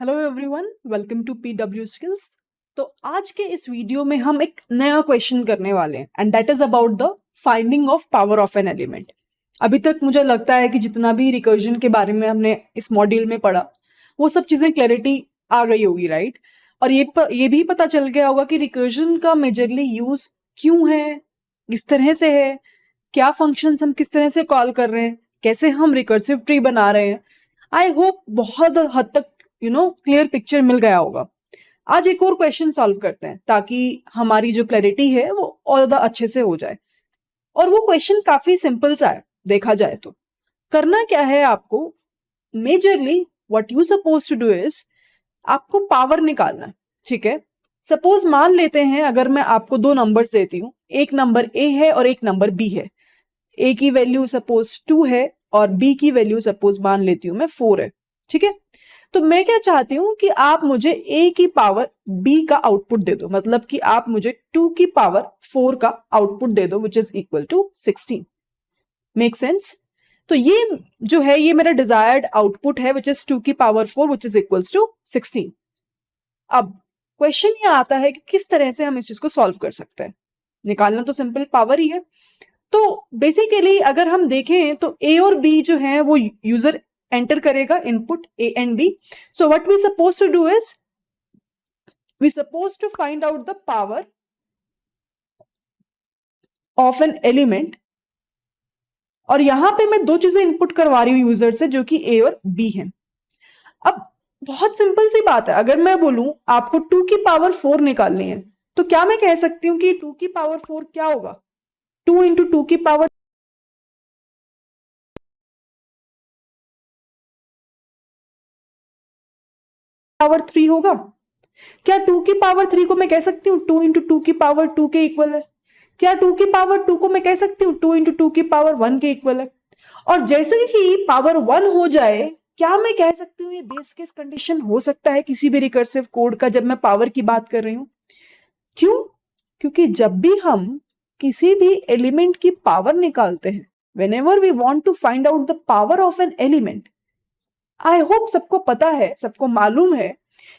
Hello everyone, welcome to PW skills. तो आज के इस वीडियो में हम एक नया क्वेश्चन करने वाले हैं and that is about the finding of power of an element. अभी तक मुझे लगता है कि जितना भी रिकर्जन के बारे में हमने इस मॉड्यूल में पढ़ा वो सब चीज़ें क्लैरिटी आ गई होगी, राइट। और ये भी पता चल गया होगा कि रिकर्जन का मेजरली यूज क्यों है, किस तरह से है, क्या फंक्शंस हम किस तरह से कॉल कर रहे हैं, कैसे हम रिकर्सिव ट्री बना रहे हैं। आई होप बहुत हद तक क्लियर पिक्चर मिल गया होगा। आज एक और क्वेश्चन सॉल्व करते हैं ताकि हमारी जो क्लैरिटी है वो और ज्यादा अच्छे से हो जाए। और वो क्वेश्चन काफी सिंपल सा है, देखा जाए तो। करना क्या है आपको, majorly what you suppose to do is आपको पावर निकालना है, ठीक है। सपोज मान लेते हैं अगर मैं आपको दो नंबर्स देती हूँ, एक नंबर ए है और एक नंबर बी है। ए की वैल्यू सपोज 2 है और बी की वैल्यू सपोज मान लेती हूँ मैं 4 है, ठीक है। तो मैं क्या चाहती हूं कि आप मुझे a की पावर b का आउटपुट दे दो, मतलब कि आप मुझे 2 की पावर 4 का आउटपुट दे दो which is equal to 16। Make sense? तो ये जो है ये मेरा डिजायर्ड आउटपुट है विच इज 2 की power 4 which is equal to 16। अब क्वेश्चन ये आता है कि किस तरह से हम इस चीज को सॉल्व कर सकते हैं। निकालना तो सिंपल पावर ही है। तो बेसिकली अगर हम देखें तो a और b जो है वो यूजर एंटर करेगा input a and b. So what we supposed to do is we supposed to find out the power of an element. और यहां पे मैं दो चीजें इनपुट करवा रही हूं यूजर से जो कि a और b है। अब बहुत सिंपल सी बात है, अगर मैं बोलूं आपको 2 की पावर 4 निकालनी है तो क्या मैं कह सकती हूं कि 2 की पावर 4 क्या होगा? 2 इंटू 2 की पावर पावर 3 होगा। क्या 2 की पावर 3 को मैं कह सकती हूँ 2 इंटू 2 की पावर 2 के इक्वल है? क्या 2 की पावर 2 को मैं कह सकती हूँ 2 इंटू 2 की पावर 1 के इक्वल है? और जैसे ही पावर 1 हो जाए क्या मैं कह सकती हूँ ये बेस केस कंडीशन हो सकता है किसी भी रिकर्सिव कोड का, जब मैं पावर की बात कर रही हूँ। क्यों? क्योंकि जब भी हम किसी भी एलिमेंट की पावर निकालते हैं, whenever we want to find out the power of an element, I hope सबको पता है, सबको मालूम है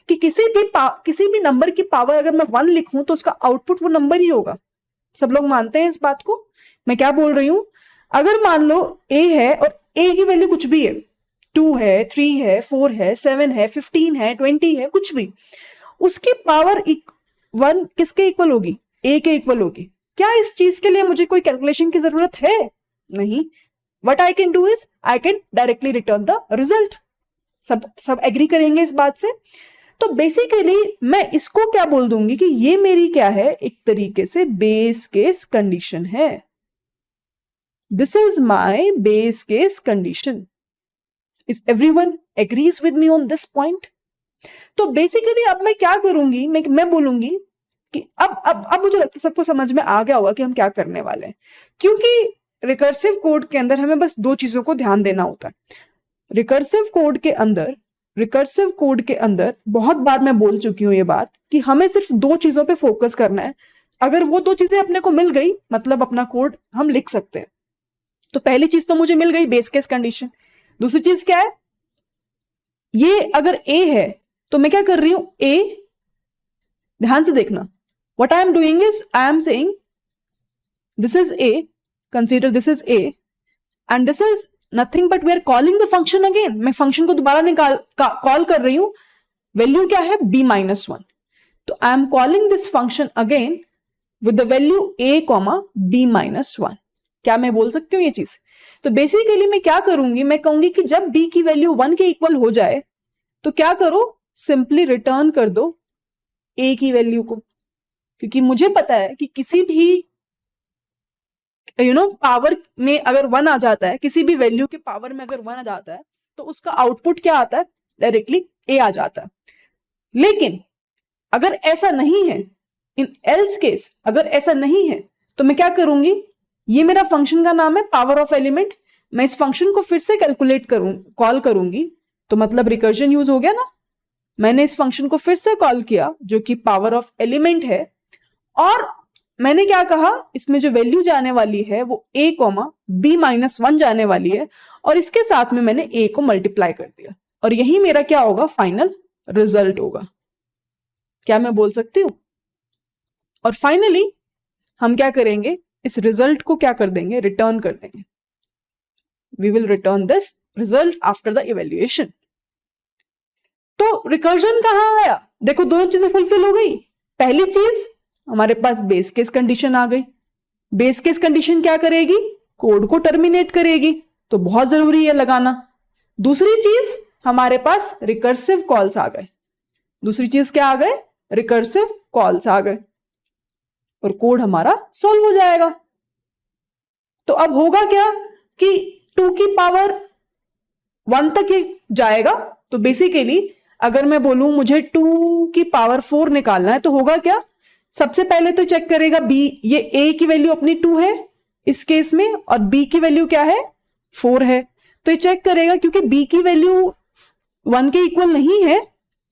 कि किसी भी नंबर की पावर अगर मैं 1 लिखूं तो उसका आउटपुट वो नंबर ही होगा। सब लोग मानते हैं इस बात को। मैं क्या बोल रही हूं, अगर मान लो a है और a की वैल्यू कुछ भी है, 2 है, 3 है, 4 है, 7 है, 15 है, 20 है, कुछ भी, उसकी पावर 1 किसके इक्वल होगी? a के इक्वल होगी। क्या इस चीज के लिए मुझे कोई कैलकुलेशन की जरूरत है? नहीं। What I can do is I can directly return the result. सब एग्री करेंगे इस बात से। तो बेसिकली मैं इसको क्या बोल दूंगी कि ये मेरी क्या है, एक तरीके से बेस केस कंडीशन है। This is my base case condition. Is everyone agrees with me on this point? तो बेसिकली अब मैं क्या करूंगी, मैं बोलूंगी कि अब मुझे लगता है सबको समझ में आ गया होगा कि हम क्या करने वाले हैं। क्योंकि रिकर्सिव कोड के अंदर हमें बस दो चीजों को ध्यान देना होता है। रिकर्सिव कोड के अंदर बहुत बार मैं बोल चुकी हूं ये बात कि हमें सिर्फ दो चीजों पे फोकस करना है। अगर वो दो चीजें अपने को मिल गई मतलब अपना कोड हम लिख सकते हैं। तो पहली चीज तो मुझे मिल गई बेस केस कंडीशन। दूसरी चीज क्या है, ये अगर a है तो मैं क्या कर रही हूं, a, ध्यान से देखना, what I am doing is I am saying this is a, consider this is a and this is nothing but we are calling the function again. मैं फंक्शन को दोबारा कॉल कर रही हूं। वैल्यू क्या है? b-1। तो I am calling this function again with the value a, b-1। क्या मैं बोल सकती हूँ ये चीज? तो बेसिकली मैं क्या करूंगी, मैं कहूंगी कि जब b की वैल्यू 1 के इक्वल हो जाए तो क्या करो, सिंपली रिटर्न कर दो a की वैल्यू को। क्योंकि मुझे पता है कि किसी भी पावर में अगर 1 आ जाता है, किसी भी वैल्यू के पावर में अगर 1 आ जाता है तो उसका आउटपुट क्या आता है? डायरेक्टली a आ जाता है। लेकिन अगर ऐसा नहीं है, इन एल्स केस अगर ऐसा नहीं है तो मैं क्या करूंगी, ये मेरा फंक्शन का नाम है पावर ऑफ एलिमेंट। मैं इस फंक्शन को फिर से कॉल करूंगी तो मतलब रिकर्जन यूज हो गया ना। मैंने इस फंक्शन को फिर से कॉल किया जो कि पावर ऑफ एलिमेंट है, और मैंने क्या कहा, इसमें जो वैल्यू जाने वाली है वो a, b-1 जाने वाली है, और इसके साथ में मैंने a को मल्टीप्लाई कर दिया, और यही मेरा क्या होगा, फाइनल रिजल्ट होगा। क्या मैं बोल सकती हूँ? और फाइनली हम क्या करेंगे, इस रिजल्ट को क्या कर देंगे, रिटर्न कर देंगे। We will return this result after the evaluation. तो रिकर्जन कहाँ आया? देखो दोनों चीजें फुलफिल हो गई। पहली चीज हमारे पास बेस केस कंडीशन आ गई। बेस केस कंडीशन क्या करेगी? कोड को टर्मिनेट करेगी, तो बहुत जरूरी है लगाना। दूसरी चीज हमारे पास रिकर्सिव कॉल्स आ गए। दूसरी चीज क्या आ गए? रिकर्सिव कॉल्स आ गए और कोड हमारा सॉल्व हो जाएगा। तो अब होगा क्या कि 2 की पावर 1 तक ही जाएगा। तो बेसिकली अगर मैं बोलूं मुझे 2 की पावर 4 निकालना है, तो होगा क्या? सबसे पहले तो चेक करेगा बी, ये ए की वैल्यू अपनी 2 है इस केस में, और बी की वैल्यू क्या है? 4 है। तो ये चेक करेगा, क्योंकि बी की वैल्यू 1 के इक्वल नहीं है,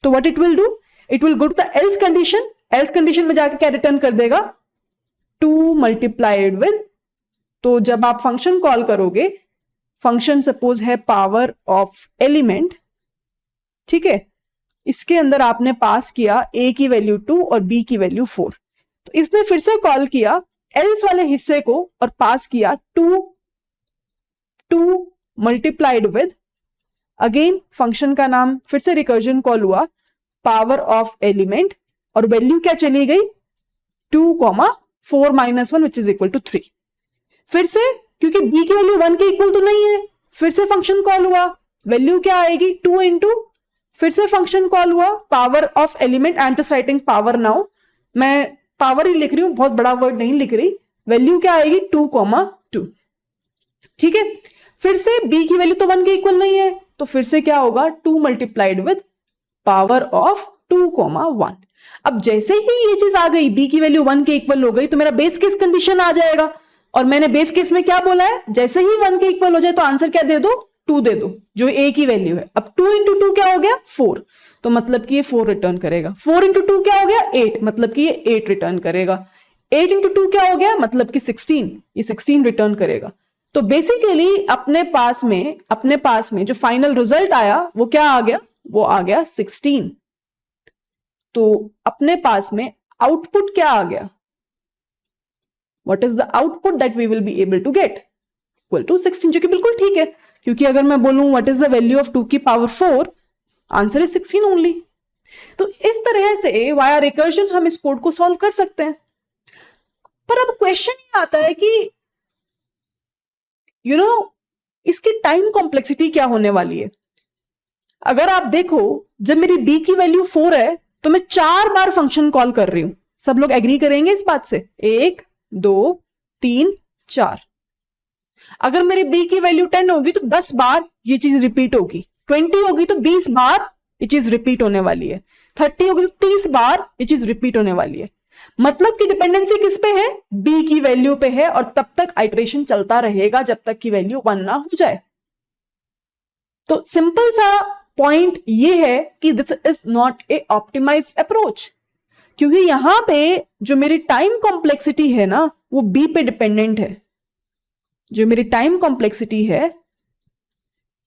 तो what it will do, it will go to the else condition. Else condition में जाकर क्या रिटर्न कर देगा? 2 मल्टीप्लाइड विद, तो जब आप फंक्शन कॉल करोगे, फंक्शन सपोज है पावर ऑफ एलिमेंट, ठीक है, इसके अंदर आपने पास किया a की वैल्यू 2 और b की वैल्यू 4, तो इसने फिर से कॉल किया एल्स वाले हिस्से को और पास किया 2 मल्टीप्लाइड विद, अगेन फंक्शन का नाम फिर से रिकर्जन कॉल हुआ पावर ऑफ एलिमेंट, और वैल्यू क्या चली गई? 2, 4 - 1 विच इज इक्वल टू 3। फिर से क्योंकि b की वैल्यू 1 के इक्वल तो नहीं है, फिर से फंक्शन कॉल हुआ, वैल्यू क्या आएगी? 2 इंटू, फिर से फंक्शन कॉल हुआ power of element. I am just writing power now, मैं पावर ही लिख रही हूं, बहुत बड़ा वर्ड नहीं लिख रही। वैल्यू क्या आएगी? 2, 2, ठीक है। फिर से b की वैल्यू तो 1 के इक्वल नहीं है, तो फिर से क्या होगा? 2 मल्टीप्लाइड विद पावर ऑफ 2, 1। अब जैसे ही ये चीज आ गई, b की वैल्यू 1 के इक्वल हो गई, तो मेरा बेस केस कंडीशन आ जाएगा। और मैंने बेस केस में क्या बोला है? जैसे ही 1 के इक्वल हो जाए तो आंसर क्या दे दो? 2 दे दो, जो a की वैल्यू है। अब 2 इंटू 2 क्या हो गया? 4, तो मतलब कि ये 4 रिटर्न करेगा। 4 इंटू 2 क्या हो गया? 8, मतलब कि ये 8 रिटर्न करेगा। 8 इंटू 2 क्या हो गया? मतलब कि 16, ये 16 रिटर्न करेगा। तो बेसिकली अपने पास में जो फाइनल रिजल्ट आया वो क्या आ गया? वो आ गया 16। तो अपने पास में आउटपुट क्या आ गया? What is the output that we will be able to get? Equal to 16, जो कि बिल्कुल ठीक है, क्योंकि अगर मैं बोलूं what is the value of 2 की पावर 4, आंसर is 16 only। तो इस तरह से वाया रिकर्जन हम इस कोड को सॉल्व कर सकते हैं। पर अब क्वेश्चन ये आता है कि इसकी टाइम कॉम्प्लेक्सिटी क्या होने वाली है। अगर आप देखो, जब मेरी b की वैल्यू 4 है तो मैं 4 बार फंक्शन कॉल कर रही हूं। सब लोग एग्री करेंगे इस बात से? 1, 2, 3, 4। अगर मेरी b की वैल्यू 10 होगी तो 10 बार ये चीज रिपीट होगी। 20 होगी तो 20 बार ये चीज रिपीट होने वाली है। 30 होगी तो 30 बार ये चीज रिपीट होने वाली है। मतलब कि डिपेंडेंसी किस पे है? b की वैल्यू पे है, और तब तक आइटरेशन चलता रहेगा जब तक कि वैल्यू 1 ना हो जाए। तो सिंपल सा पॉइंट ये है कि this is not a optimised approach, क्योंकि यहां पे जो मेरी टाइम कॉम्प्लेक्सिटी है ना, वो b पे डिपेंडेंट है। जो मेरी टाइम कॉम्प्लेक्सिटी है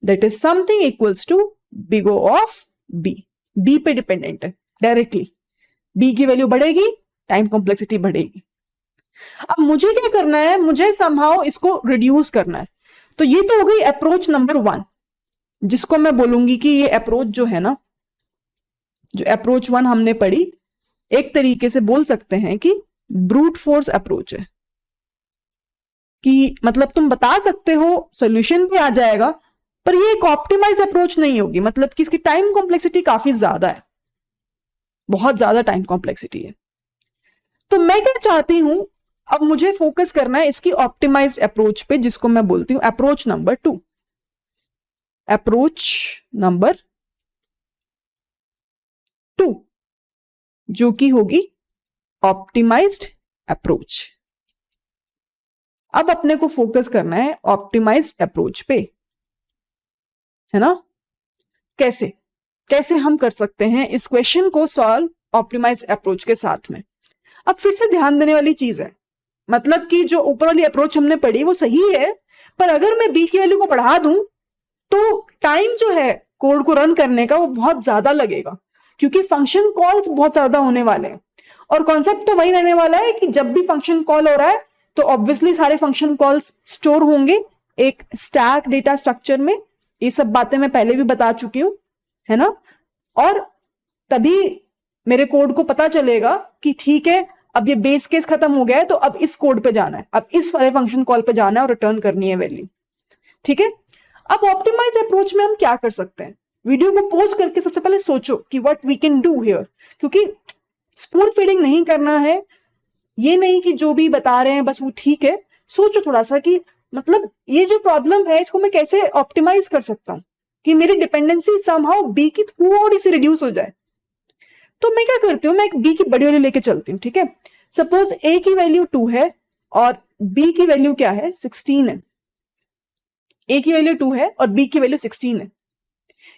that is something equals to big O of b पे डिपेंडेंट है डायरेक्टली। b की वैल्यू बढ़ेगी, टाइम कॉम्प्लेक्सिटी बढ़ेगी। अब मुझे क्या करना है? मुझे समहाउ इसको रिड्यूस करना है। तो ये तो हो गई अप्रोच नंबर 1, जिसको मैं बोलूंगी कि ये अप्रोच जो है ना, जो अप्रोच 1 हमने पढ़ी, एक तरीके से बोल सकते हैं कि ब्रूट फोर्स अप्रोच है। कि मतलब तुम बता सकते हो सॉल्यूशन भी आ जाएगा, पर ये एक ऑप्टिमाइज अप्रोच नहीं होगी। मतलब कि इसकी टाइम कॉम्प्लेक्सिटी काफी ज्यादा है, बहुत ज्यादा टाइम कॉम्प्लेक्सिटी है। तो मैं क्या चाहती हूं, अब मुझे फोकस करना है इसकी ऑप्टिमाइज्ड अप्रोच पे, जिसको मैं बोलती हूं अप्रोच नंबर 2। अप्रोच नंबर 2 जो कि होगी ऑप्टिमाइज्ड अप्रोच। अब अपने को फोकस करना है ऑप्टिमाइज्ड अप्रोच पे, है ना। कैसे हम कर सकते हैं इस क्वेश्चन को सॉल्व ऑप्टिमाइज्ड अप्रोच के साथ में। अब फिर से ध्यान देने वाली चीज है, मतलब कि जो ऊपर वाली अप्रोच हमने पढ़ी वो सही है, पर अगर मैं b की वैल्यू को बढ़ा दूं तो टाइम जो है कोड को रन करने का वो बहुत ज्यादा लगेगा। क्योंकि फंक्शन कॉल्स बहुत ज्यादा होने वाले हैं और कॉन्सेप्ट तो वही रहने वाला है कि जब भी फंक्शन कॉल हो रहा है तो ऑब्वियसली सारे फंक्शन कॉल्स स्टोर होंगे एक स्टैक डेटा स्ट्रक्चर में। ये सब बातें मैं पहले भी बता चुकी हूं, है ना। और तभी मेरे कोड को पता चलेगा कि ठीक है अब ये बेस केस खत्म हो गया है, तो अब इस कोड पे जाना है, अब इस वाले फंक्शन कॉल पे जाना है और रिटर्न करनी है वैल्यू। ठीक है, अब ऑप्टिमाइज अप्रोच में हम क्या कर सकते हैं? वीडियो को पॉज करके सबसे पहले सोचो कि what we can do here, क्योंकि स्पून फीडिंग नहीं करना है। ये नहीं कि जो भी बता रहे हैं बस वो ठीक है। सोचो थोड़ा सा कि मतलब ये जो प्रॉब्लम है इसको मैं कैसे ऑप्टिमाइज कर सकता हूं कि मेरी डिपेंडेंसी समहाउ बी की थोड़ी सी रिड्यूस हो जाए। तो मैं क्या करती हूँ, मैं एक बी की बड़ी वैल्यू लेके चलती हूँ। ठीक है, सपोज ए की वैल्यू 2 है और बी की वैल्यू क्या है, 16 है। ए की वैल्यू 2 है और बी की वैल्यू 16 है,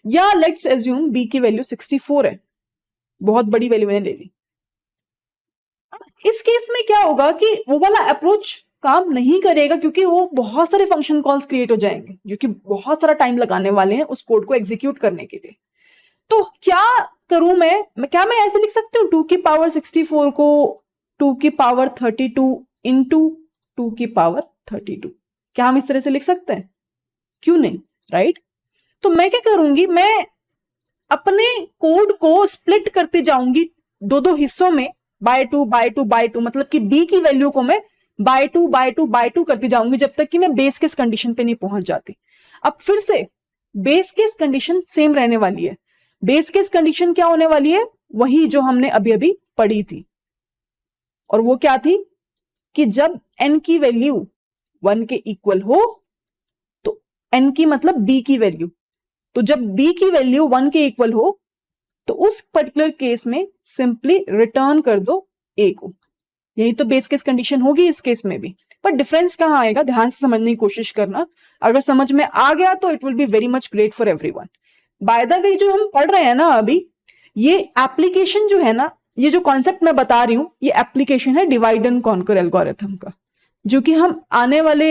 या लेट्स एज्यूम बी की वैल्यू 64 है। बहुत बड़ी वैल्यू मैंने ले ली। इस केस में क्या होगा कि वो वाला अप्रोच काम नहीं करेगा, क्योंकि वो बहुत सारे फंक्शन कॉल्स क्रिएट हो जाएंगे जो कि बहुत सारा टाइम लगाने वाले हैं उस कोड को एग्जीक्यूट करने के लिए। तो क्या करूं क्या मैं ऐसे लिख सकती हूँ 2 की पावर 64 को 2 की पावर 32 इंटू 2 की पावर 32? क्या हम इस तरह से लिख सकते हैं? क्यों नहीं, राइट। तो मैं क्या करूंगी, मैं अपने कोड को स्प्लिट करते जाऊंगी दो दो हिस्सों में, by two by two by two, मतलब कि बी की वैल्यू को मैं by two by two by two करती जाऊंगी जब तक कि मैं बेस केस कंडीशन पे नहीं पहुंच जाती। अब फिर से बेस केस कंडीशन सेम रहने वाली है। बेस केस कंडीशन क्या होने वाली है, वही जो हमने अभी अभी पढ़ी थी, और वो क्या थी कि जब n की वैल्यू 1 के इक्वल हो, तो n की मतलब b की वैल्यू, तो जब b की वैल्यू 1 के इक्वल हो तो उस पर्टिकुलर केस में सिंपली रिटर्न कर दो a को। यही तो बेस केस कंडीशन होगी इस केस में भी। पर डिफरेंस कहां आएगा, ध्यान से समझने की कोशिश करना। अगर समझ में आ गया तो it will be very much great for everyone. By the way, जो हम पढ़ रहे हैं ना अभी, ये एप्लीकेशन जो है ना, ये जो कॉन्सेप्ट मैं बता रही हूं, ये एप्लीकेशन है डिवाइड एंड कॉन्कर एल्गोरिथम का, जो कि हम आने वाले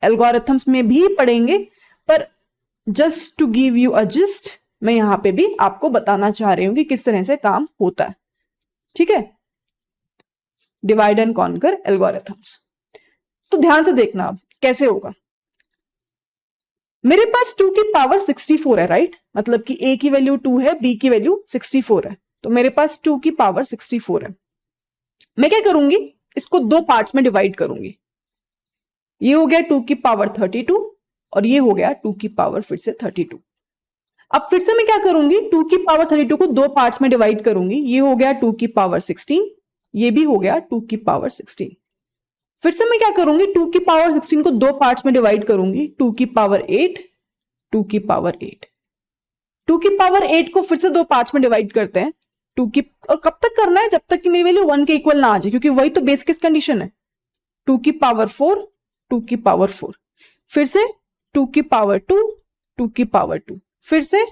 एल्गोरिथम्स में भी पढ़ेंगे। पर just to give you a gist, मैं यहां पे भी आपको बताना चाह रही हूं कि किस तरह से काम होता है। ठीक है, डिवाइड एंड कॉन्कर एल्गोरिथम्स। तो ध्यान से देखना अब कैसे होगा। मेरे पास 2 की पावर 64 है, राइट, मतलब कि a की वैल्यू 2 है, b की वैल्यू 64 है, तो मेरे पास 2 की पावर 64 है। मैं क्या करूंगी, इसको दो पार्ट्स में डिवाइड करूंगी। ये हो गया 2 की पावर 32 और ये हो गया 2 की पावर फिर से 32। अब फिर से मैं क्या करूंगी, 2 की पावर 32 को दो पार्ट्स में डिवाइड करूंगी। ये हो गया 2 की पावर 16, ये भी हो गया 2 की पावर 16। फिर से मैं क्या करूंगी, 2 की पावर 16 को दो पार्ट्स में डिवाइड करूंगी। 2 की पावर 8, 2 की पावर 8। 2 की पावर 8 को फिर से दो पार्ट्स में डिवाइड करते हैं। 2 की, और कब तक करना है, जब तक कि मेरी वैल्यू 1 के इक्वल ना आ जाए, क्योंकि वही तो बेस केस कंडीशन है। 2 की पावर 4, 2 की पावर 4, फिर से 2 की पावर 2, 2 की पावर 2, फिर से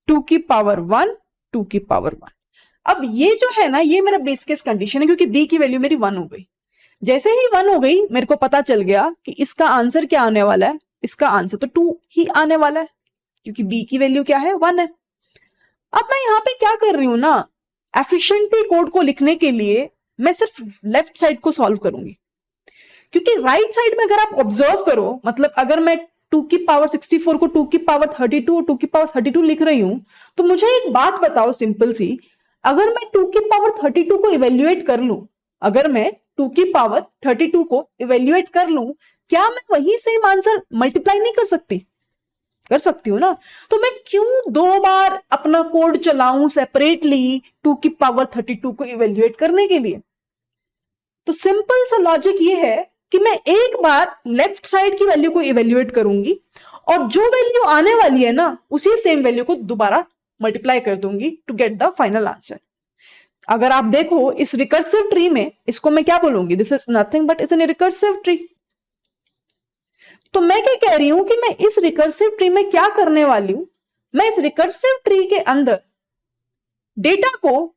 2 की पावर 1, 2 की पावर 1। अब ये जो है ना, ये मेरा बेस केस कंडीशन है, क्योंकि b की वैल्यू मेरी 1 हो गई। जैसे ही 1 हो गई, मेरे को पता चल गया कि इसका आंसर क्या आने वाला है। इसका आंसर तो 2 ही आने वाला है, क्योंकि b की वैल्यू क्या है, 1 है। अब मैं यहां पे क्या कर रही हूं ना, एफिशिएंटली कोड को लिखने के लिए मैं सिर्फ लेफ्ट साइड को सॉल्व करूंगी, क्योंकि राइट साइड में अगर आप ऑब्जर्व करो, मतलब अगर मैं 2 की पावर 64 को 2 की पावर 32 और 2 की पावर 32 लिख रही हूं, तो मुझे एक बात बताओ सिंपल सी, अगर मैं 2 की पावर 32 को इवेल्युएट कर लूं, अगर मैं 2 की पावर 32 को इवेल्युएट कर लूं, क्या मैं वही सेम आंसर मल्टीप्लाई नहीं कर सकती? कर सकती हूं ना। तो मैं क्यों दो बार अपना कोड चलाऊं सेपरेटली 2 की पावर 32 को इवेल्युएट करने के लिए? तो सिंपल सा लॉजिक ये है कि मैं एक बार लेफ्ट साइड की वैल्यू को इवेल्युएट करूंगी और जो वैल्यू आने वाली है ना, उसी सेम वैल्यू को दोबारा मल्टीप्लाई कर दूंगी to get the final answer. अगर आप देखो इस रिकर्सिव ट्री में, इसको मैं क्या बोलूंगी, this is nothing but is an recursive tree. तो मैं क्या कह रही हूं कि मैं इस रिकर्सिव ट्री में क्या करने वाली हूं, मैं इस रिकर्सिव ट्री के अंदर डेटा को,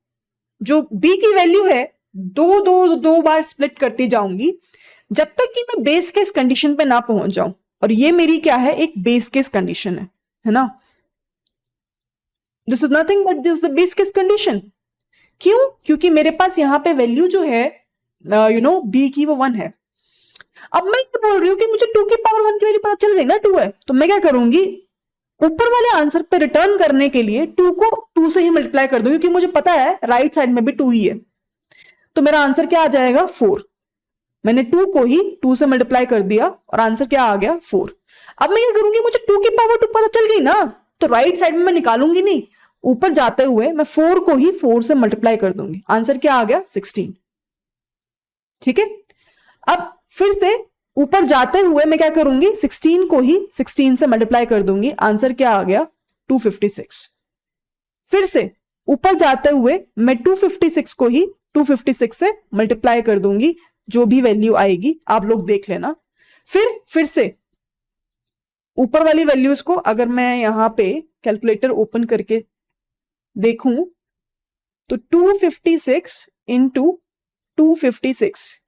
जो b की वैल्यू है, दो बार स्प्लिट करती जाऊंगी जब तक कि मैं बेस केस कंडीशन पे ना पहुंच जाऊं। और ये मेरी क्या है, एक बेस केस कंडीशन है ना। This is nothing but this is the base case condition. क्यों? क्योंकि मेरे पास यहाँ पे वैल्यू जो है बी की वो 1 है। अब मैं क्या बोल रही हूँ कि मुझे 2 की पावर 1 की वैल्यू पता चल गई ना 2 है, तो मैं क्या करूंगी, ऊपर वाले आंसर पे रिटर्न करने के लिए 2 को 2 से ही मल्टीप्लाई कर दूंगी, क्योंकि मुझे पता है राइट साइड में भी 2 ही है। तो मेरा आंसर क्या आ जाएगा 4। मैंने 2 को ही 2 से मल्टीप्लाई कर दिया और आंसर क्या आ गया 4। अब मैं क्या करूंगी, मुझे 2 की पावर 2 पता चल गई ना, तो राइट साइड में मैं निकालूंगी नहीं, ऊपर जाते हुए मैं 4 को ही 4 से मल्टीप्लाई कर दूंगी। आंसर क्या आ गया 16। ठीक है, अब फिर से ऊपर जाते हुए मैं क्या करूंगी, 16 को ही 16 से मल्टीप्लाई कर दूंगी। आंसर क्या आ गया 256। फिर से ऊपर जाते हुए मैं 256 को ही 256 से मल्टीप्लाई कर दूंगी, जो भी वैल्यू आएगी आप लोग देख लेना। फिर से ऊपर वाली वैल्यूज को अगर मैं यहां पे कैलकुलेटर ओपन करके देखूं तो 256 इंटू 256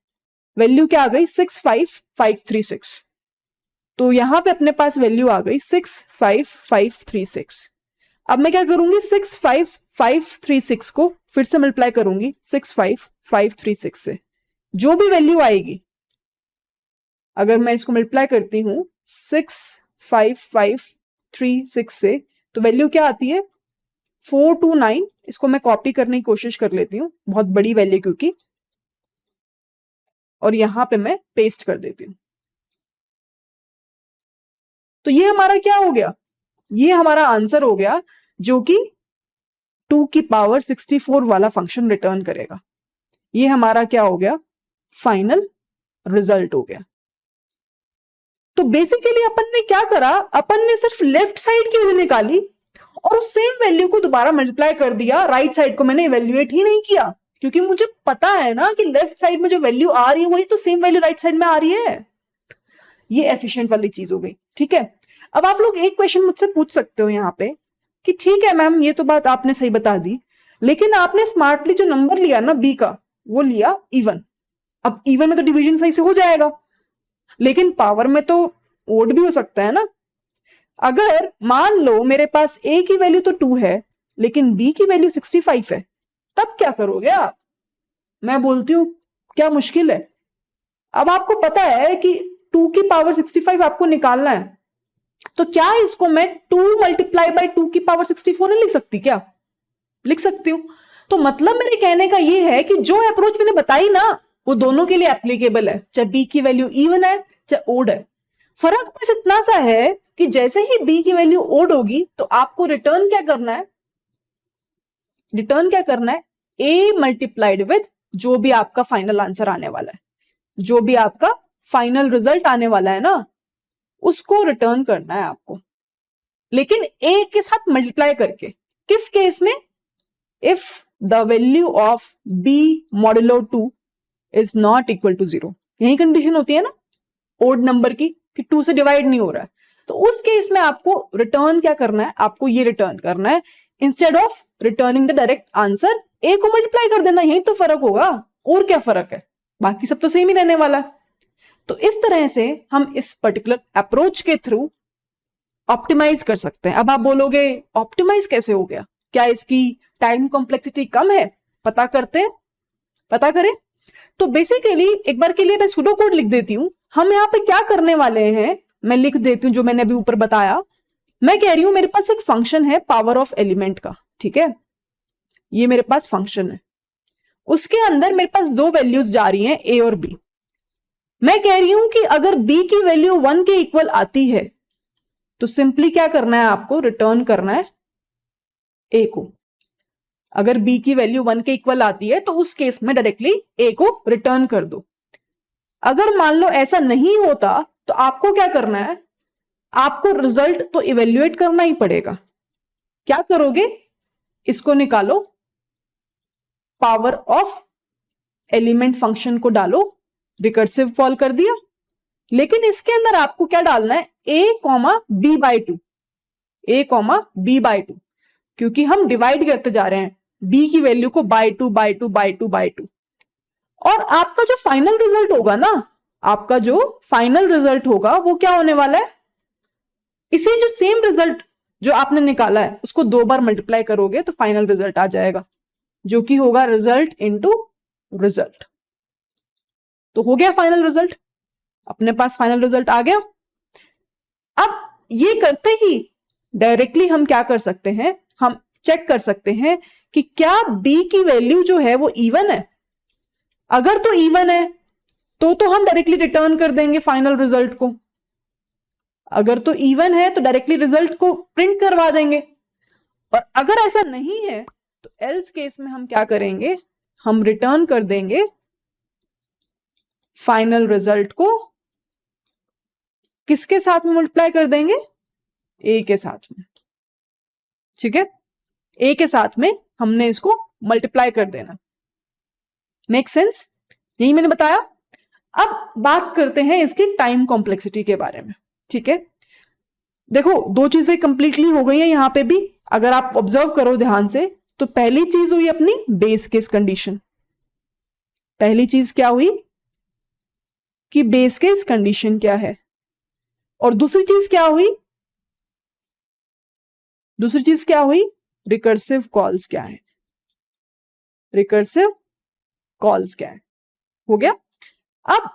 वैल्यू क्या आ गई 65536। तो यहां पे अपने पास वैल्यू आ गई 65536। अब मैं क्या करूंगी, 65536 को फिर से मल्टीप्लाई करूंगी 65536 से। जो भी वैल्यू आएगी, अगर मैं इसको मल्टीप्लाई करती हूं 65536 से, तो वैल्यू क्या आती है 429। इसको मैं कॉपी करने की कोशिश कर लेती हूँ, बहुत बड़ी वैल्यू क्योंकि, और यहां पे मैं पेस्ट कर देती हूं। तो ये हमारा क्या हो गया, ये हमारा आंसर हो गया, जो कि 2 की पावर 64 वाला फंक्शन रिटर्न करेगा। ये हमारा क्या हो गया, फाइनल रिजल्ट हो गया। तो बेसिकली अपन ने क्या करा, अपन ने सिर्फ लेफ्ट साइड की वैल्यू निकाली और उस सेम वैल्यू को दोबारा मल्टीप्लाई कर दिया। राइट साइड को मैंने इवेल्युएट ही नहीं किया, क्योंकि मुझे पता है ना कि लेफ्ट साइड में जो वैल्यू आ रही है वही तो सेम वैल्यू राइट साइड में आ रही है। ये एफिशिएंट वाली चीज हो गई। ठीक है, अब आप लोग एक क्वेश्चन मुझसे पूछ सकते हो यहाँ पे कि ठीक है मैम, ये तो बात आपने सही बता दी, लेकिन आपने स्मार्टली जो नंबर लिया ना बी का, वो लिया इवन। अब इवन में तो डिवीजन सही से हो जाएगा, लेकिन पावर में तो ओड भी हो सकता है ना। अगर मान लो मेरे पास ए की वैल्यू तो 2 है लेकिन बी की वैल्यू 65 है, तब क्या करोगे आप? मैं बोलती हूं क्या मुश्किल है। अब आपको पता है कि 2 की पावर 65 आपको निकालना है, तो क्या इसको मैं 2 मल्टीप्लाई बाई 2 की पावर 64 नहीं लिख सकती? क्या लिख सकती हूं। तो मतलब मेरे कहने का ये है कि जो अप्रोच मैंने बताई ना, वो दोनों के लिए एप्लीकेबल है, चाहे बी की वैल्यू इवन है चाहे ओड है। फर्क बस इतना सा है कि जैसे ही बी की वैल्यू ओड होगी तो आपको रिटर्न क्या करना है, रिटर्न क्या करना है, ए मल्टीप्लाइड विद जो भी आपका फाइनल आंसर आने वाला है, जो भी आपका फाइनल रिजल्ट आने वाला है ना, उसको रिटर्न करना है आपको, लेकिन ए के साथ मल्टीप्लाई करके। किस केस में? If the value of B modulo 2 is not equal to 0। यही कंडीशन होती है ना ओड नंबर की, कि 2 से डिवाइड नहीं हो रहा है, तो उस केस में आपको रिटर्न क्या करना है, आपको ये रिटर्न करना है, instead of returning the direct answer A को मल्टीप्लाई कर देना। यही तो फर्क होगा, और क्या फर्क है, बाकी सब तो सेम ही रहने वाला है। तो इस तरह से हम इस पर्टिकुलर अप्रोच के थ्रू ऑप्टिमाइज कर सकते हैं। अब आप बोलोगे ऑप्टिमाइज कैसे हो गया, क्या इसकी टाइम कॉम्प्लेक्सिटी कम है? पता करते हैं, पता करें। तो बेसिकली एक बार के लिए मैं सूडो कोड लिख देती हूं। हम यहाँ पे क्या करने वाले हैं, मैं लिख देती हूं जो मैंने अभी ऊपर बताया। मैं कह रही हूं मेरे पास एक फंक्शन है पावर ऑफ एलिमेंट का, ठीक है, ये मेरे पास फंक्शन है, उसके अंदर मेरे पास 2 वैल्यूज जा रही हैं ए और बी। मैं कह रही हूं कि अगर बी की वैल्यू 1 के इक्वल आती है तो सिंपली क्या करना है, आपको रिटर्न करना है ए को। अगर बी की वैल्यू 1 के इक्वल आती है तो उस केस में डायरेक्टली ए को रिटर्न कर दो। अगर मान लो ऐसा नहीं होता तो आपको क्या करना है, आपको रिजल्ट तो इवेल्युएट करना ही पड़ेगा। क्या करोगे, इसको निकालो, पावर ऑफ एलिमेंट फंक्शन को डालो, रिकर्सिव कॉल कर दिया, लेकिन इसके अंदर आपको क्या डालना है, A comma B by 2, A comma B by 2, क्योंकि हम डिवाइड करते जा रहे हैं बी की वैल्यू को बाई 2 बाई 2 बाई 2 बाई 2। और आपका जो फाइनल रिजल्ट होगा ना, आपका जो फाइनल रिजल्ट होगा वो क्या होने वाला है, इसी जो सेम रिजल्ट जो आपने निकाला है उसको 2 बार मल्टीप्लाई करोगे तो फाइनल रिजल्ट आ जाएगा, जो कि होगा रिजल्ट इनटू रिजल्ट। तो हो गया फाइनल रिजल्ट, अपने पास फाइनल रिजल्ट आ गया। अब ये करते ही डायरेक्टली हम क्या कर सकते हैं, हम चेक कर सकते हैं कि क्या बी की वैल्यू जो है वो इवन है। अगर तो इवन है तो हम डायरेक्टली रिटर्न कर देंगे फाइनल रिजल्ट को। अगर तो इवन है तो डायरेक्टली रिजल्ट को प्रिंट करवा देंगे, और अगर ऐसा नहीं है तो एल्स केस में हम क्या करेंगे, हम रिटर्न कर देंगे फाइनल रिजल्ट को किसके साथ में मल्टीप्लाई कर देंगे, ए के साथ में। ठीक है, ए के साथ में हमने इसको मल्टीप्लाई कर देना। Make sense? यही मैंने बताया। अब बात करते हैं इसकी टाइम कॉम्प्लेक्सिटी के बारे में। ठीक है, देखो 2 चीजें कंप्लीटली हो गई है यहां पे भी। अगर आप ऑब्जर्व करो ध्यान से तो पहली चीज हुई अपनी बेस केस कंडीशन। पहली चीज क्या हुई कि बेस केस कंडीशन क्या है, और दूसरी चीज क्या हुई, दूसरी चीज क्या हुई, रिकर्सिव कॉल्स क्या है, रिकर्सिव कॉल्स क्या है। हो गया। अब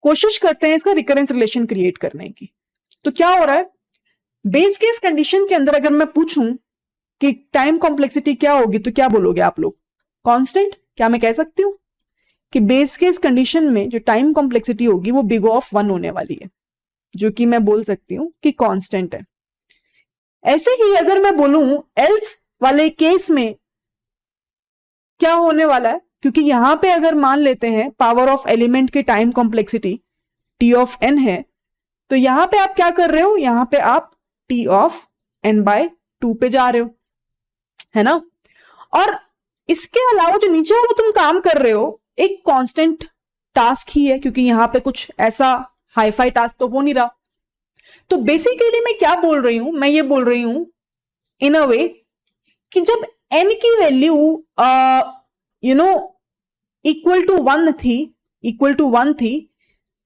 कोशिश करते हैं इसका रिकरेंस रिलेशन क्रिएट करने की। तो क्या हो रहा है, बेस केस कंडीशन के अंदर अगर मैं पूछूं कि टाइम कॉम्प्लेक्सिटी क्या होगी तो क्या बोलोगे आप लोग, कांस्टेंट। क्या मैं कह सकती हूं कि बेस केस कंडीशन में जो टाइम कॉम्प्लेक्सिटी होगी वो बिग ऑफ 1 होने वाली है, जो कि मैं बोल सकती हूं कि कांस्टेंट है। ऐसे ही अगर मैं बोलूं एल्स वाले केस में क्या होने वाला है, क्योंकि यहां पे अगर मान लेते हैं पावर ऑफ एलिमेंट की time complexity T of n है, तो यहां पे आप क्या कर रहे हो, यहां पे आप टी ऑफ एन बाय 2 पे जा रहे हो, है ना। और इसके अलावा जो नीचे वाला तुम काम कर रहे हो एक कांस्टेंट टास्क ही है, क्योंकि यहां पे कुछ ऐसा हाईफाई टास्क तो हो नहीं रहा। तो बेसिकली मैं क्या बोल रही हूं, मैं ये बोल रही हूं इन अ वे कि जब n की वैल्यू इक्वल टू 1 थी, इक्वल टू 1 थी,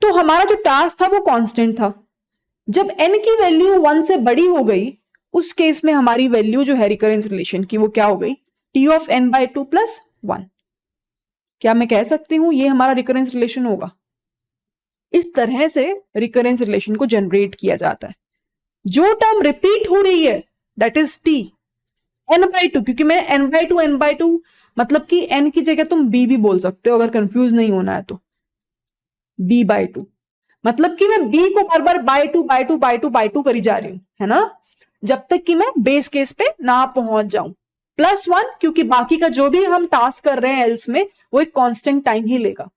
तो हमारा जो टास्क था वो कांस्टेंट था। जब n की वैल्यू 1 से बड़ी हो गई उस केस में हमारी वैल्यू जो है रिकरेंस रिलेशन की वो क्या हो गई, T of n by 2 plus 1। क्या मैं कह सकती हूं ये हमारा रिकरेंस रिलेशन होगा। इस तरह से रिकरेंस रिलेशन को जनरेट किया जाता है। जो टर्म रिपीट हो रही है that is T N by 2, क्योंकि मैं एन बाय टू मतलब कि एन की जगह तुम बी भी बोल सकते हो अगर कंफ्यूज नहीं होना है तो, बी बाय 2 मतलब कि मैं बी को बार बार बाय टू करी जा रही हूं, है ना, जब तक कि मैं बेस केस पे ना पहुंच जाऊं। प्लस 1 क्योंकि बाकी का जो भी हम टास्क कर रहे हैं एल्स में वो एक कांस्टेंट टाइम ही लेगा।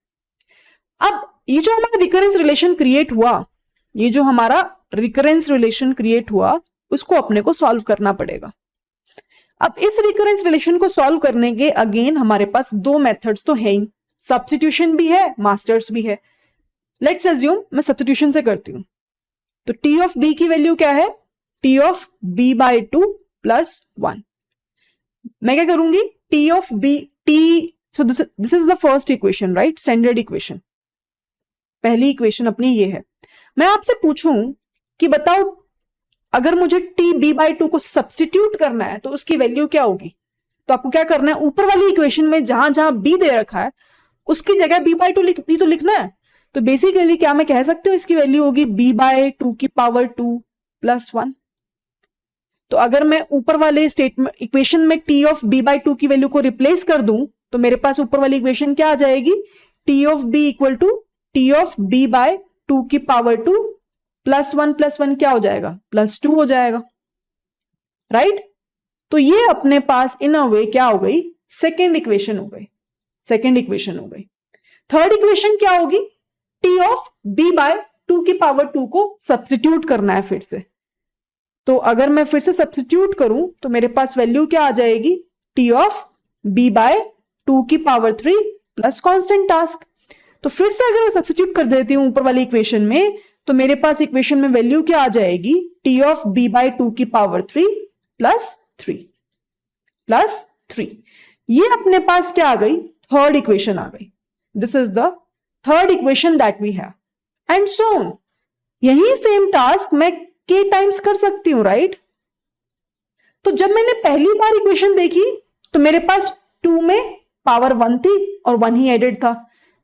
अब ये जो हमारा रिकरेंस रिलेशन क्रिएट हुआ, ये जो हमारा रिकरेंस रिलेशन क्रिएट हुआ उसको अपने को सॉल्व करना पड़ेगा। अब इस रिकरेंस रिलेशन को सॉल्व करने के अगेन हमारे पास 2 मेथड्स तो है ही, सब्स्टिट्यूशन भी है, मास्टर्स भी है। लेट्स अज्यूम मैं सब्स्टिट्यूशन से करती हूं, तो टी ऑफ बी की वैल्यू क्या है, T of B by 2 plus 1। मैं क्या करूंगी, T of B T, so this is the first equation, right, standard equation. पहली इक्वेशन अपनी ये है। मैं आपसे पूछूं कि बताओ अगर मुझे टी बी बाय 2 को सब्स्टिट्यूट करना है तो उसकी वैल्यू क्या होगी। तो आपको क्या करना है, ऊपर वाली इक्वेशन में जहां जहां बी दे रखा है उसकी जगह बी बाय 2 तो लिखना है। तो बेसिकली क्या मैं कह सकती हूँ इसकी वैल्यू होगी बी बाय 2 की पावर 2 प्लस 1। तो अगर मैं ऊपर वाले स्टेटमेंट इक्वेशन में टी ऑफ बी बाय 2 की वैल्यू को रिप्लेस कर दूं तो मेरे पास ऊपर वाली इक्वेशन क्या आ जाएगी, T of B equal to T of B by 2 की पावर 2 प्लस 1 क्या हो जाएगा, प्लस 2 हो जाएगा, राइट। तो ये अपने पास इन अ वे क्या हो गई, सेकेंड इक्वेशन हो गई, सेकेंड इक्वेशन हो गई। थर्ड इक्वेशन क्या होगी, टी ऑफ बी बाय 2 की पावर 2 को सब्स्टिट्यूट करना है फिर से। तो अगर मैं फिर से सब्स्टिट्यूट करूं तो मेरे पास वैल्यू क्या आ जाएगी, टी ऑफ बी बाय 2 की पावर 3 प्लस कांस्टेंट टास्क। तो फिर से अगर मैं सब्स्टिट्यूट कर देती हूं ऊपर वाली इक्वेशन में तो मेरे पास इक्वेशन में वैल्यू क्या आ जाएगी, टी ऑफ बी बाय 2 की पावर 3 प्लस 3। ये अपने पास क्या आ गई, थर्ड इक्वेशन आ गई। This is the third equation that we have and so on. यही सेम टास्क मैं k टाइम्स कर सकती हूं, राइट? तो जब मैंने पहली बार इक्वेशन देखी तो मेरे पास 2 में पावर 1 थी और 1 ही एडेड था।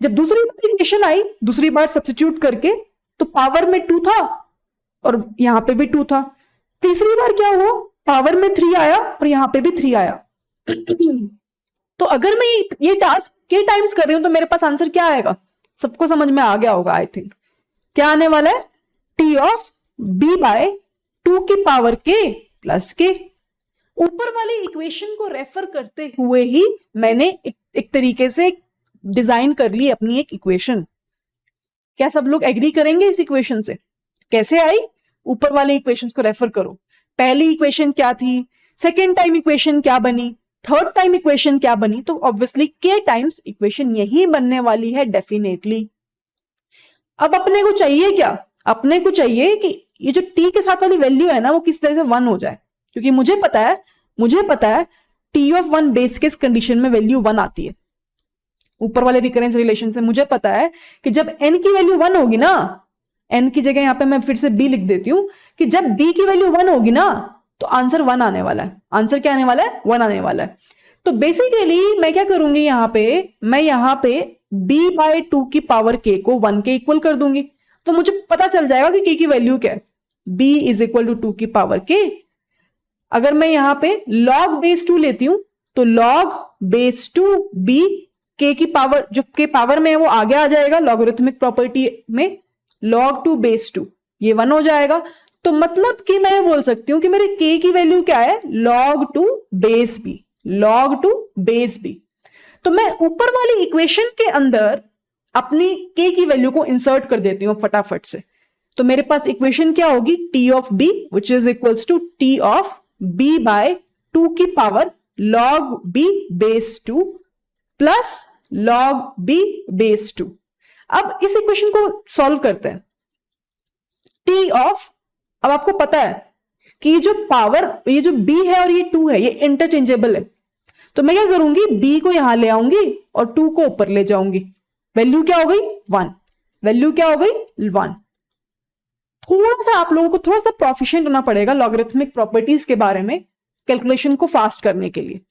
जब दूसरी बार इक्वेशन आई, दूसरी बार सब्स्टिट्यूट करके, तो पावर में 2 था और यहां पे भी 2 था। तीसरी बार क्या हुआ, पावर में 3 आया और यहां पे भी 3 आया। तो अगर मैं ये टास्क के टाइम्स कर रही हूं तो मेरे पास आंसर क्या आएगा? सबको समझ में आ गया होगा आई थिंक। क्या आने वाला है? टी ऑफ बी बाय 2 की पावर k प्लस के। ऊपर वाली इक्वेशन को रेफर करते हुए ही मैंने एक तरीके से डिजाइन कर ली अपनी एक इक्वेशन। क्या सब लोग एग्री करेंगे इस इक्वेशन से? कैसे आई? ऊपर वाले इक्वेशन को रेफर करो। पहली इक्वेशन क्या थी, सेकेंड टाइम इक्वेशन क्या बनी, थर्ड टाइम इक्वेशन क्या बनी? तो ऑब्वियसली के टाइम्स इक्वेशन यही बनने वाली है डेफिनेटली। अब अपने को चाहिए क्या? अपने को चाहिए कि ये जो टी के साथ वाली वैल्यू है ना वो किस तरह से 1 हो जाए, क्योंकि मुझे पता है T of 1 base case condition में वैल्यू 1 आती है। ऊपर वाले रिकरेंस रिलेशन से मुझे पता है कि जब n की वैल्यू 1 होगी ना, n की जगह यहां पे मैं फिर से b लिख देती हूं कि जब b की वैल्यू 1 होगी ना तो आंसर 1 आने वाला है। आंसर क्या आने वाला है? 1 आने वाला है। तो बेसिकली मैं क्या करूंगी मैं यहां पे b बाय 2 की पावर k को 1 के इक्वल कर दूंगी, तो मुझे पता चल जाएगा कि k की वैल्यू क्या है। b इज इक्वल टू 2 की पावर k। अगर मैं यहां पे log बेस 2 लेती हूं तो log बेस 2 b k की पावर, जो k पावर में है वो आगे आ जाएगा लॉगरिथमिक प्रॉपर्टी में, log 2 बेस 2 ये 1 हो जाएगा। तो मतलब कि मैं बोल सकती हूं कि मेरे k की वैल्यू क्या है? log 2 base b, log 2 base b। तो मैं ऊपर वाली इक्वेशन के अंदर अपनी k की वैल्यू को इंसर्ट कर देती हूं फटाफट से। तो मेरे पास इक्वेशन क्या होगी? t of b which is equals to t of b by 2 की power log b base 2 plus log b base 2। अब इस इक्वेशन को सॉल्व करते हैं। t ऑफ, अब आपको पता है कि ये जो b है और ये 2 है ये इंटरचेंजेबल है, तो मैं क्या करूंगी? b को यहां ले आऊंगी और 2 को ऊपर ले जाऊंगी। वैल्यू क्या हो गई? 1। वैल्यू क्या हो गई? 1। थोड़ा सा आप लोगों को थोड़ा सा प्रोफिशिएंट होना पड़ेगा लॉगरिथमिक प्रॉपर्टीज के बारे में, कैलकुलेशन को फास्ट करने के लिए।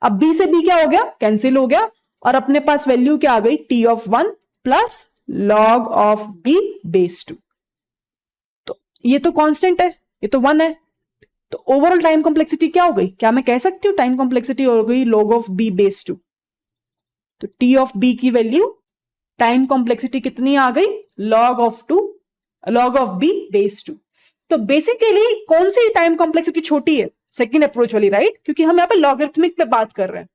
अब b से b क्या हो गया? कैंसिल हो गया और अपने पास वैल्यू क्या आ गई? t of 1 plus log of b base 2। तो ये तो कांस्टेंट है, ये तो 1 है। तो ओवरऑल टाइम कॉम्प्लेक्सिटी क्या हो गई? क्या मैं कह सकती हूँ टाइम कॉम्प्लेक्सिटी हो गई log ऑफ b बेस 2? तो t ऑफ b की वैल्यू, टाइम कॉम्प्लेक्सिटी कितनी आ गई? log of b base 2। तो बेसिकली कौन सी टाइम कॉम्प्लेक्सिटी छोटी है? सेकंड अप्रोच वाली, राइट? क्योंकि हम यहाँ पे लॉगरिथमिक पे बात कर रहे हैं।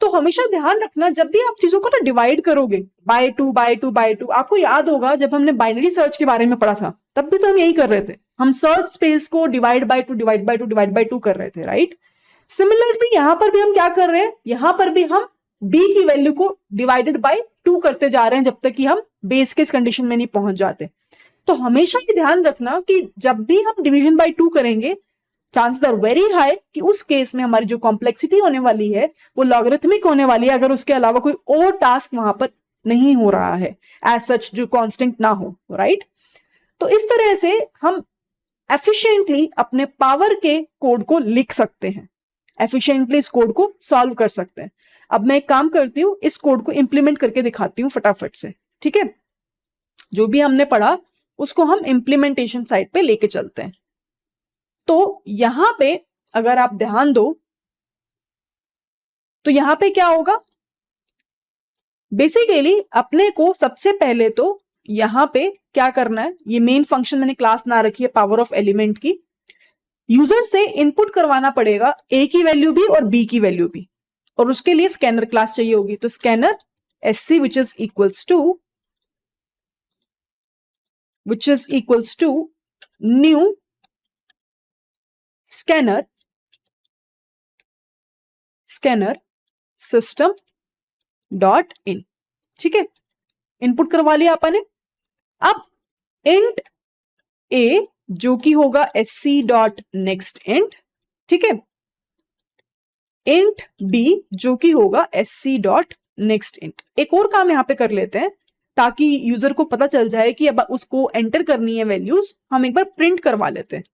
तो हमेशा ध्यान रखना जब भी आप चीजों को ना डिवाइड करोगे बाय 2 बाय 2 बाय 2, आपको याद होगा जब हमने बाइनरी सर्च के बारे में पढ़ा था तब भी तो हम यही कर रहे थे। हम सर्च स्पेस को divide by 2 divide by 2 divide by 2 कर रहे थे, राइट? सिमिलरली यहां पर भी हम क्या कर रहे हैं? यहां पर भी हम b की वैल्यू को डिवाइडेड बाय 2 करते जा रहे हैं जब तक कि हम बेस केस कंडीशन में नहीं पहुंच जाते। तो हमेशा ये ध्यान रखना कि जब भी हम डिवीजन बाय 2 करेंगे, चांसेस आर वेरी हाई कि उस केस में हमारी जो कॉम्प्लेक्सिटी होने वाली है वो लॉगरिथमिक होने वाली है, अगर उसके अलावा कोई और टास्क वहां पर नहीं हो रहा है एज सच जो कांस्टेंट ना हो, राइट? तो इस तरह से हम एफिशिएंटली अपने पावर के कोड को लिख सकते हैं, एफिशिएंटली इस कोड को सॉल्व कर सकते हैं। अब मैं एक काम करती हूं, इस कोड को इंप्लीमेंट करके दिखाती हूं फटाफट से, ठीक है? जो भी हमने पढ़ा उसको हम इंप्लीमेंटेशन साइड पे लेके चलते हैं। तो यहां पे अगर आप ध्यान दो तो यहां पे क्या होगा? बेसिकली अपने को सबसे पहले तो यहां पे क्या करना है, ये मेन फंक्शन मैंने क्लास बना रखी है पावर ऑफ एलिमेंट की। यूजर से इनपुट करवाना पड़ेगा a की वैल्यू भी और b की वैल्यू भी, और उसके लिए स्कैनर क्लास चाहिए होगी। तो scanner sc which is equals to new scanner system dot in, ठीक है? इनपुट करवा लिया अपन ने। अब इंट a जो कि होगा sc डॉट नेक्स्ट इंट, ठीक है? इंट b जो कि होगा sc डॉट नेक्स्ट इंट। एक और काम यहां पे कर लेते हैं, ताकि यूजर को पता चल जाए कि अब उसको एंटर करनी है वैल्यूज, हम एक बार प्रिंट करवा लेते हैं।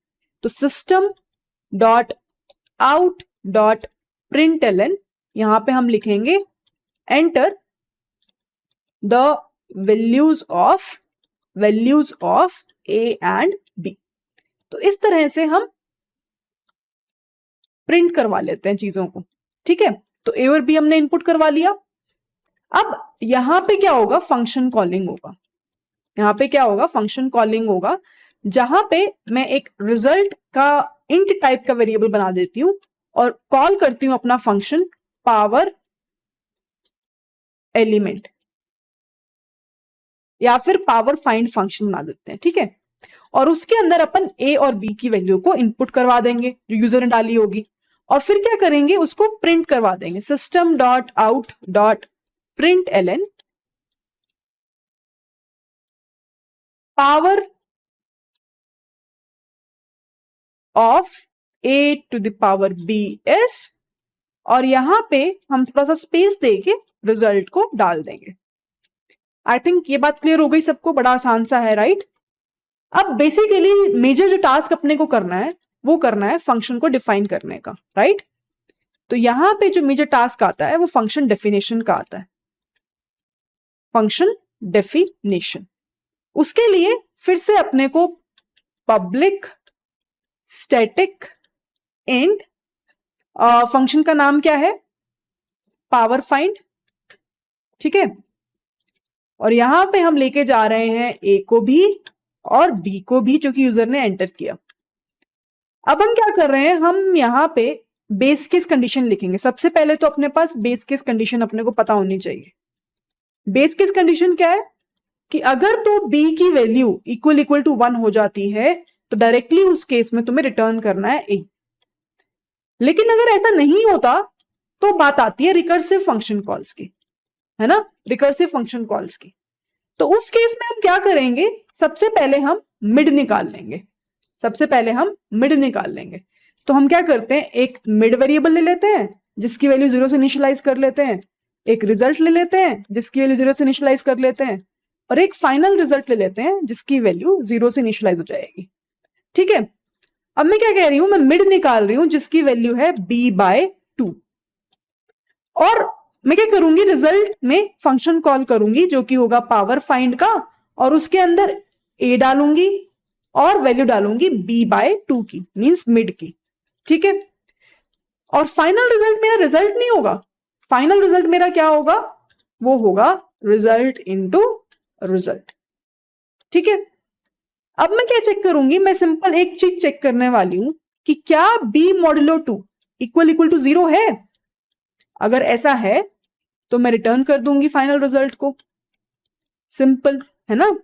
तो system dot out dot println, यहां पे हम लिखेंगे enter the values of A and B. तो इस तरह से हम प्रिंट करवा लेते हैं चीजों को, ठीक है। तो ए और बी हमने इनपुट करवा लिया। अब यहां पे क्या होगा, फंक्शन कॉलिंग होगा। यहां पे क्या होगा, फंक्शन कॉलिंग होगा, जहां पे मैं एक रिजल्ट का इंट टाइप का वेरिएबल बना देती हूं और कॉल करती हूं अपना फंक्शन पावर एलिमेंट, या फिर पावर फाइंड फंक्शन बना देते हैं, ठीक है। और उसके अंदर अपन ए और बी की वैल्यू को इनपुट करवा देंगे जो यूजर ने डाली होगी, और फिर क्या करेंगे, उसको प्रिंट करवा देंगे। System dot out dot println power of A to the power B S, और यहां पे हम थोड़ा सा स्पेस देके रिजल्ट को डाल देंगे। आई थिंक ये बात क्लियर हो गई सबको, बड़ा आसान सा है, राइट। अब बेसिकली मेजर जो टास्क अपने को करना है वो करना है फंक्शन को डिफाइन करने का, राइट। तो यहां पे जो मेजर टास्क आता है वो फंक्शन डेफिनेशन का आता है, फंक्शन डेफिनेशन। उसके लिए फिर से अपने को पब्लिक स्टैटिक एंड फंक्शन का नाम क्या है, पावर फाइंड, ठीक है। और यहां पे हम लेके जा रहे हैं ए को भी और बी को भी जो कि यूजर ने एंटर किया। अब हम क्या कर रहे हैं, हम यहां पे बेस केस कंडीशन लिखेंगे। सबसे पहले तो अपने पास बेस केस कंडीशन अपने को पता होनी चाहिए। बेस केस कंडीशन क्या है कि अगर तो बी की वैल्यू इक्वल टू 1 हो जाती है तो डायरेक्टली उस केस में तुम्हें रिटर्न करना है ए। लेकिन अगर ऐसा नहीं होता तो बात आती है रिकर्सिव फंक्शन कॉल्स की, है ना, रिकर्सिव फंक्शन कॉल्स की। तो उस केस में हम क्या करेंगे, सबसे पहले हम मिड निकाल लेंगे। सबसे पहले हम मिड निकाल लेंगे। तो हम क्या करते हैं, एक मिड वेरिएबल ले लेते हैं जिसकी वैल्यू 0 से इनिशियलाइज कर लेते हैं, एक रिजल्ट ले लेते हैं जिसकी वैल्यू 0 से इनिशियलाइज कर लेते हैं, और एक फाइनल रिजल्ट ले लेते हैं जिसकी वैल्यू 0 से इनिशियलाइज हो जाएगी, ठीक है। अब मैं क्या कह रही हूं, मैं मिड निकाल रही हूं जिसकी वैल्यू है b/2, और मैं क्या करूंगी, रिजल्ट में फंक्शन कॉल करूंगी जो कि होगा पावर फाइंड का, और उसके अंदर a डालूंगी और वैल्यू डालूंगी b/2 की, मींस मिड की, ठीक है। और फाइनल रिजल्ट मेरा रिजल्ट नहीं होगा, फाइनल रिजल्ट मेरा क्या होगा, वो होगा रिजल्ट इनटू रिजल्ट, ठीक है। अब मैं क्या चेक करूंगी, मैं सिंपल एक चीज चेक करने वाली हूं कि क्या b मॉडुलो 2 इक्वल टू 0 है। अगर ऐसा है तो मैं रिटर्न कर दूंगी फाइनल रिजल्ट को, सिंपल है ना।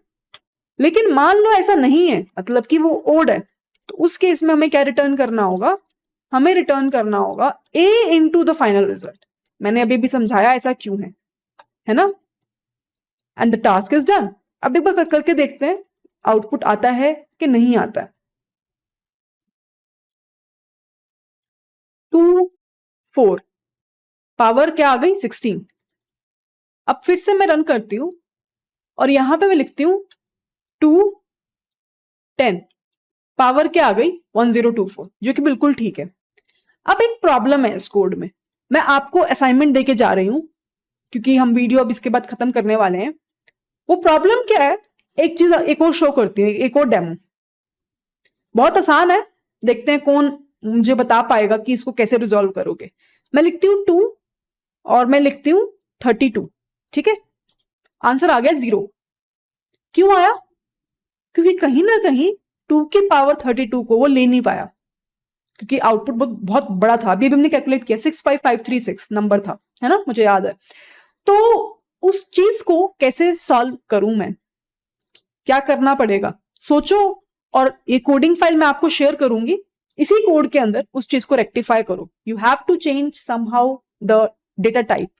लेकिन मान लो ऐसा नहीं है, मतलब कि वो ओड है, तो उस केस में हमें क्या रिटर्न करना होगा, हमें रिटर्न करना होगा a into the final result. मैंने अभी भी समझाया ऐसा क्यों है ना। And the task is done. अब एक बार करके देखते हैं आउटपुट आता है कि नहीं आता है। 2 4 पावर क्या आ गई, 16। अब फिर से मैं रन करती हूं और यहां पे मैं लिखती हूं 2 10 पावर क्या आ गई, 1024, जो कि बिल्कुल ठीक है। अब एक प्रॉब्लम है इस कोड में, मैं आपको असाइनमेंट देके जा रही हूं क्योंकि हम वीडियो अब इसके बाद खत्म करने वाले हैं। वो प्रॉब्लम क्या है, एक चीज एक और शो करती है, एक और डेमो, बहुत आसान है। देखते हैं कौन मुझे बता पाएगा कि इसको कैसे रिजॉल्व करोगे। मैं लिखती हूँ 2 और मैं लिखती हूँ 32, ठीक है। आंसर आ गया 0। क्यों आया, क्योंकि कहीं ना कहीं 2 की पावर 32 को वो ले नहीं पाया, क्योंकि आउटपुट बहुत बड़ा था। अभी हमने कैलकुलेट किया 65536 नंबर था, है ना, मुझे याद है। तो उस चीज को कैसे सॉल्व करूं मैं, क्या करना पड़ेगा, सोचो। और ये कोडिंग फाइल मैं आपको शेयर करूंगी, इसी कोड के अंदर उस चीज को रेक्टिफाई करो। You have to change somehow the data type.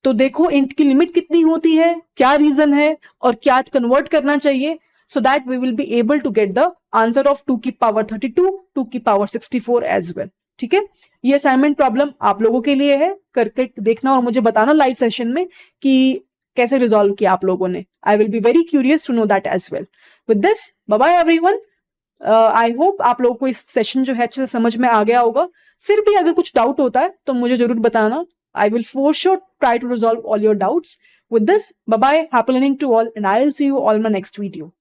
तो देखो इंट की लिमिट कितनी होती है, क्या रीजन है, और क्या कन्वर्ट करना चाहिए, so that we will be able to get the answer of 2 की पावर 32, 2 की पावर 64 as well, ठीक है। ये असाइनमेंट प्रॉब्लम आप लोगों के लिए है, करके देखना और मुझे बताना लाइव सेशन में कि कैसे रिजॉल्व किया आप लोगों ने? I will be very curious to know that as well. With this bye bye everyone. I hope आप लोगों को इस सेशन जो है अच्छे से समझ में आ गया होगा. फिर भी अगर कुछ डाउट होता है तो मुझे जरूर बताना. I will for sure try to resolve all your doubts. With this, bye bye, happy learning to all, and I'll see you all in my next video.